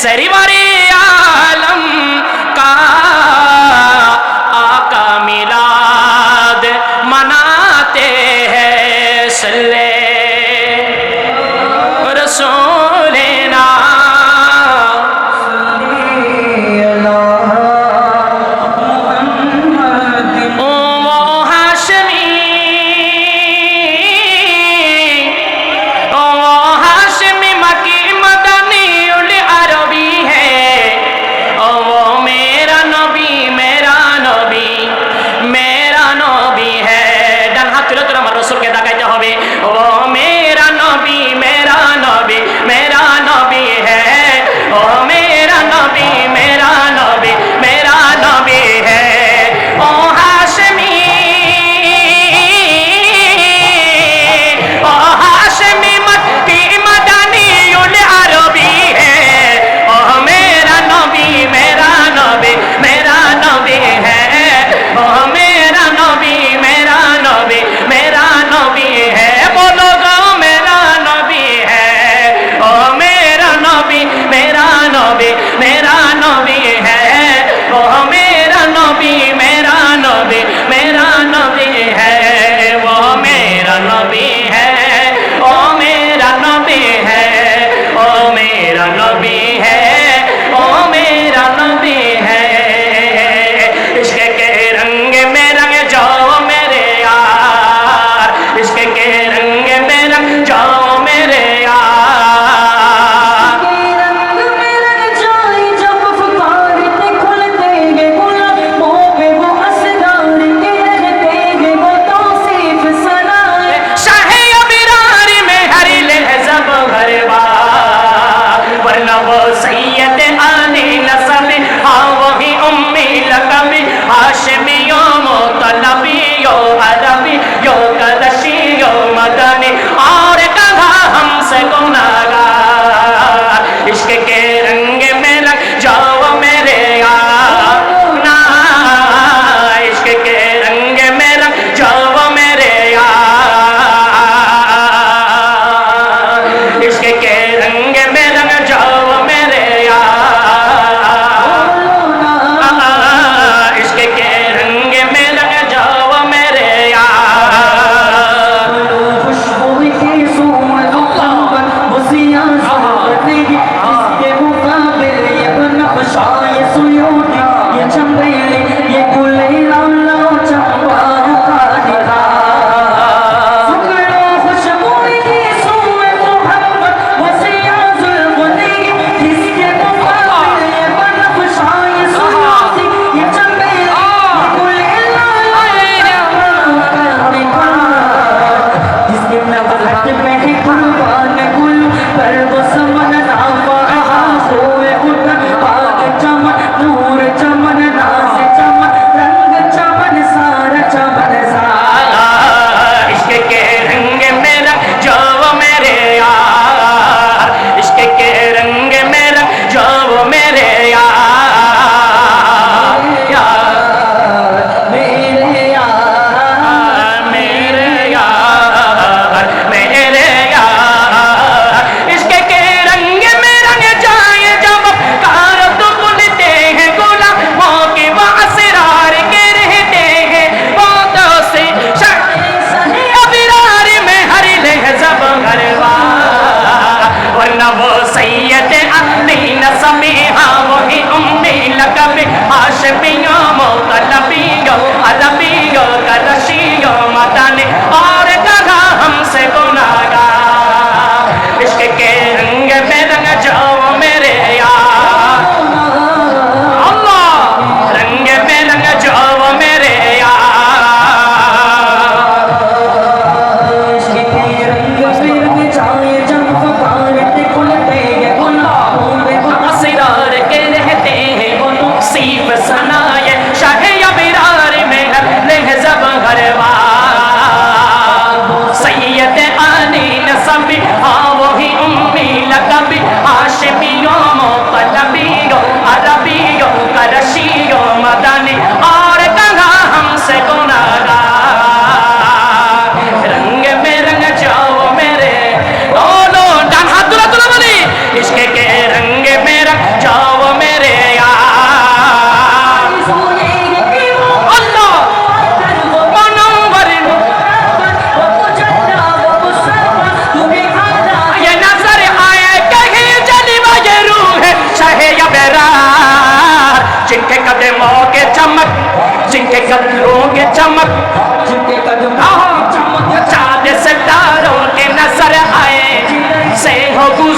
सरवरे आलम का आका मिलाद मनाते हैं सल्ले रसूलना हाशमी मकी मदनी उल अरबी है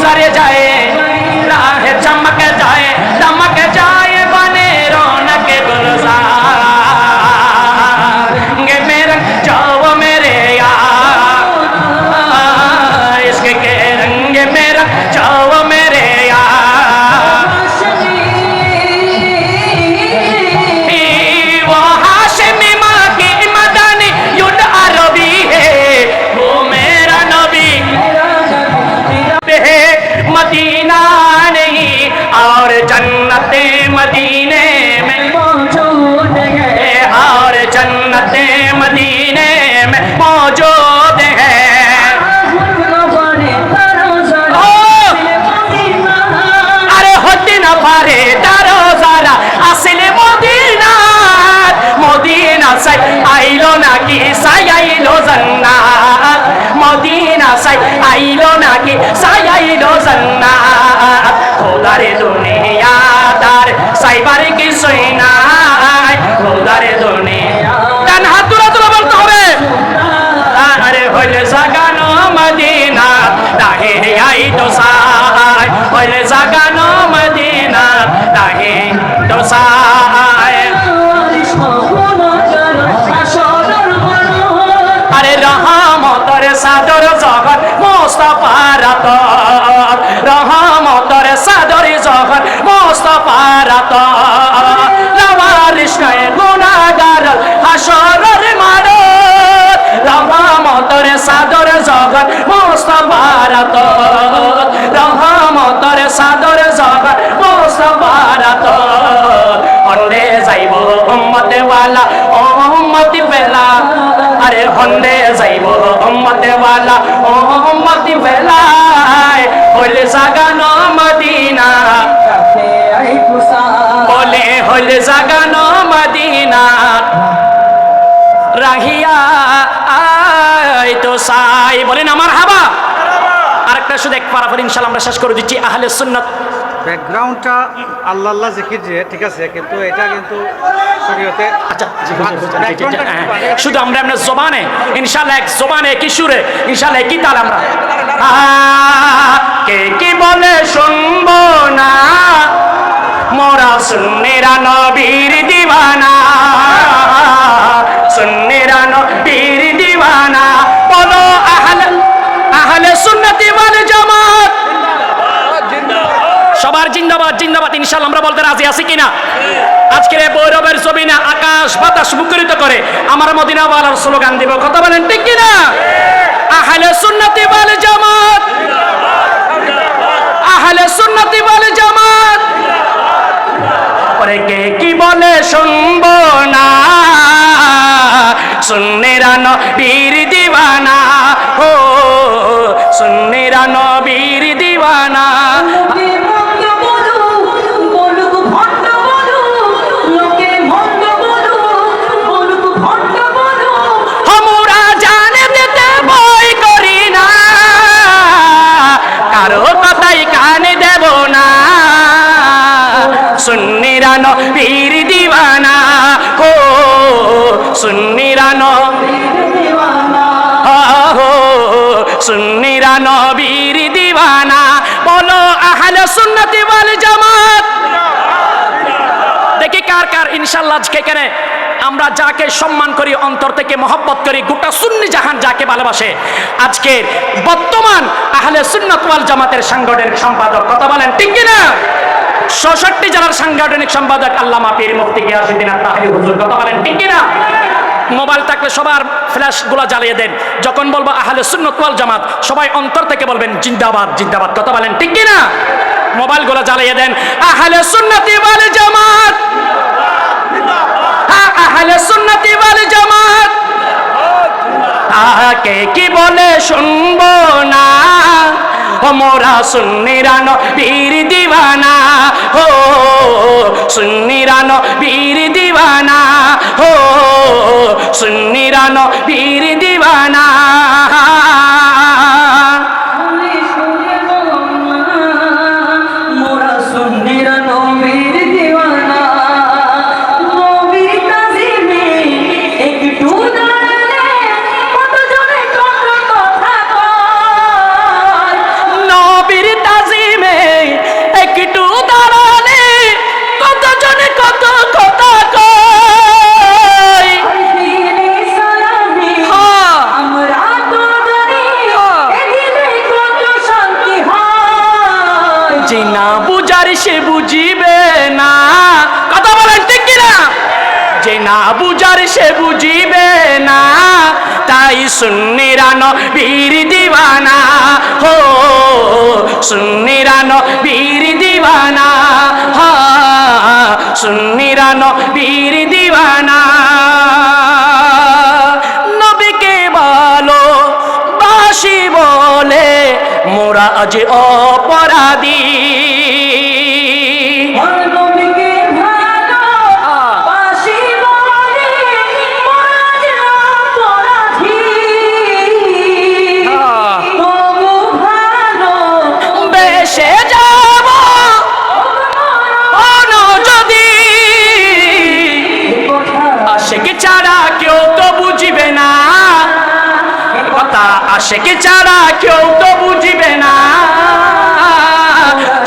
गुजर जाए राह चमक जाए बने रौनक गुलजार मेरे जाओ मेरे यार इश्क के रंग मेरा जाओ मेरे यार वो हाशिमी माँ की मदनी युद्ध अरबी है वो मेरा नबी है मदीना नहीं और जन्नते मदीने में मौजूद है और जन्नते मदीने में मौजूद है अरे होती न पारे तारो जारा असल मदीना मदीना से आइलो ना की साइलो जन्नत मदीना से आइलो ना की साइलो जन्नत खुदारे दुनिया दार साइबार की सोइना खुदारे दुनिया ডান হাত তুলে বলতে হবে আরে হইলে জাগানো মদিনা রাহে আই তো সাই হইলে জাগানো মদিনা রাহে তো সাই আরে রহমতের সাদর জগৎ মুস্তাফার আতর রহমতের সাদর জগৎ মুস্তাফার আতর লাওয়ারিশ নয় গুনাহগার হাসরের মাঠ রহমতের সাদর জগৎ মুস্তাফার আতর রহমতের সাদর জগৎ মুস্তাফার আতর হন্ডে যাইব উম্মতে ওয়ালা ও উম্মতি বেলা আরে হন্ডে যাইব উম্মতে ওয়ালা ও উম্মতি বেলা হইলে জাগানো মদিনা বলে হইলে জাগানো মদিনা রাহিয়া আই তো সাই বলেন আমার হাবা আরেকটা শুধু এক পারাফার ইনশাআল্লাহ আমরা শেষ করে দিচ্ছি আহলে সুন্নাত ব্যাকগ্রাউন্ডটা আল্লাহ আল্লাহ জিকির যে ঠিক আছে কিন্তু এটা কিন্তু শরীয়তে আচ্ছা শুধু আমরা আপনার জবানে ইনশাআল্লাহ এক জবানে কি সুরে ইনশাআল্লাহ কি তাল আমরা কে কি বলে শুনবো না মোরা সুন্নিরা নবীর দিওয়ানা সুন্নিরা নবীর দিওয়ানা বলো আহলে সুন্নতি ওয়াল জামাত সবার জিন্দাবাদ জিন্দাবাদ ইনশাআল্লাহ আমরা বলতে রাজি আছি কিনা আজকের এই বৈরবের জমিনে আকাশ বাতাস মুখরিত করে আমার মদিনা ওয়ালার স্লোগান দিব কথা বলেন ঠিক কিনা আহলে সুন্নতি ওয়াল জামাত আহলে সুন্নতি ওয়াল জামাত পরে কে কি বলে শুনবো না সুন্নিরা নবীর দিওয়ানা ও সুন্নিরা নবীর দিওয়ানা আমরা জানে দিতে ভয় করি না কারো কথাই কানে দেব না সুন্নিরা নবীর দিওয়ানা ও সুন্নিরা নবীর দিওয়ানা ও সুন্নিরা নবীর দিওয়ানা বলো আহলে সুন্নতি ওয়াল জামাত দেখি কার কার ইনশাআল্লাহ আজকে এখানে আমরা যাকে সম্মান করি অন্তর থেকে মহব্বত করি গোটা সুন্নি জাহান যাকে ভালোবাসে আজকে বর্তমান আহলে সুন্নাত ওয়াল জামাতের সাংগঠনিক সম্পাদক কথা বলেন ঠিক কিনা ৬৬ জেলার সাংগঠনিক সম্পাদক আল্লামা পীর মুফতি গিয়াসউদ্দিন আত-তাহেরি হুজুর কথা বলেন ঠিক কিনা মোবাইল থাকলে সবার ফ্ল্যাশ গুলো জ্বালিয়ে দেন যখন বলবো আহলে সুন্নাত ওয়াল জামাত সবাই অন্তর থেকে বলবেন জিন্দাবাদ জিন্দাবাদ কথা বলেন ঠিক কিনা মোবাইল গুলো জ্বালিয়ে দেন আহলে সুন্নতি ওয়াল জামাত আহলে সুন্নতি ওয়াল জামাত কে কি বলে শুনবো না মোরা সুন্নিরা নবীর দিওয়ানা ও সুন্নিরা নবীর দিওয়ানা ও সুন্নিরা নবীর দিওয়ানা না বুঝার সে বুঝিবে না, তাই সুন্নিরা নবীর দিওয়ানা, হো সুন্নিরা নবীর দিওয়ানা, হা সুন্নিরা নবীর দিওয়ানা। নবীকে ভালো বাসি বলে মোরা আজ অপরাধী। আশিক ছাড়া কেউ তো বুঝিবে না,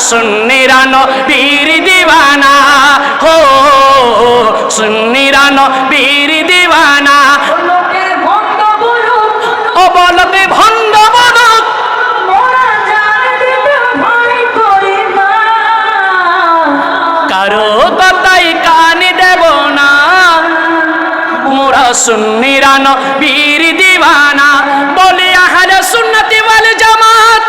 সুন্নিরা নবীর দিওয়ানা, হো সুন্নিরা নবীর দিওয়ানা। ও বলতে ভণ্ড বলুক, কারো কথাই কান দেব না, মোরা সুন্নিরা নবীর দিওয়ানা। বলি আহলে সুন্নতি ওয়াল জামাত।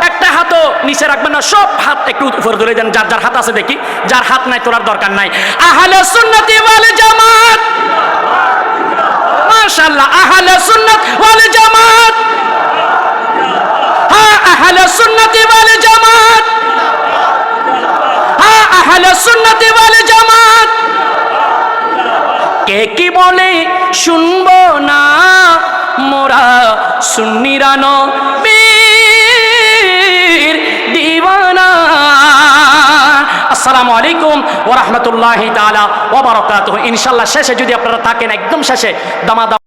একটা হাতও নিচে রাখবেন না, সব হাত একটু উপরে ধরে দেন, যার যার হাত আছে দেখি, যার হাত নাই তোলার দরকার নাই। আহলে সুন্নতি ওয়াল জামাত, মাশাআল্লাহ, আহলে সুন্নাত ওয়াল জামাত, হ্যাঁ আহলে সুন্নতি ওয়াল জামাত, হ্যাঁ আহলে সুন্নতি ওয়াল জামাত। কে কি বলে শুনবো না, মোরা সুন্নিরা নবীর দিওয়ানা। আসসালামু আলাইকুম ওয়া রাহমাতুল্লাহি তাআলা ওয়া বারাকাতুহু। ইনশাআল্লাহ শেষে যদি আপনারা থাকেন, একদম শেষে দামাদাম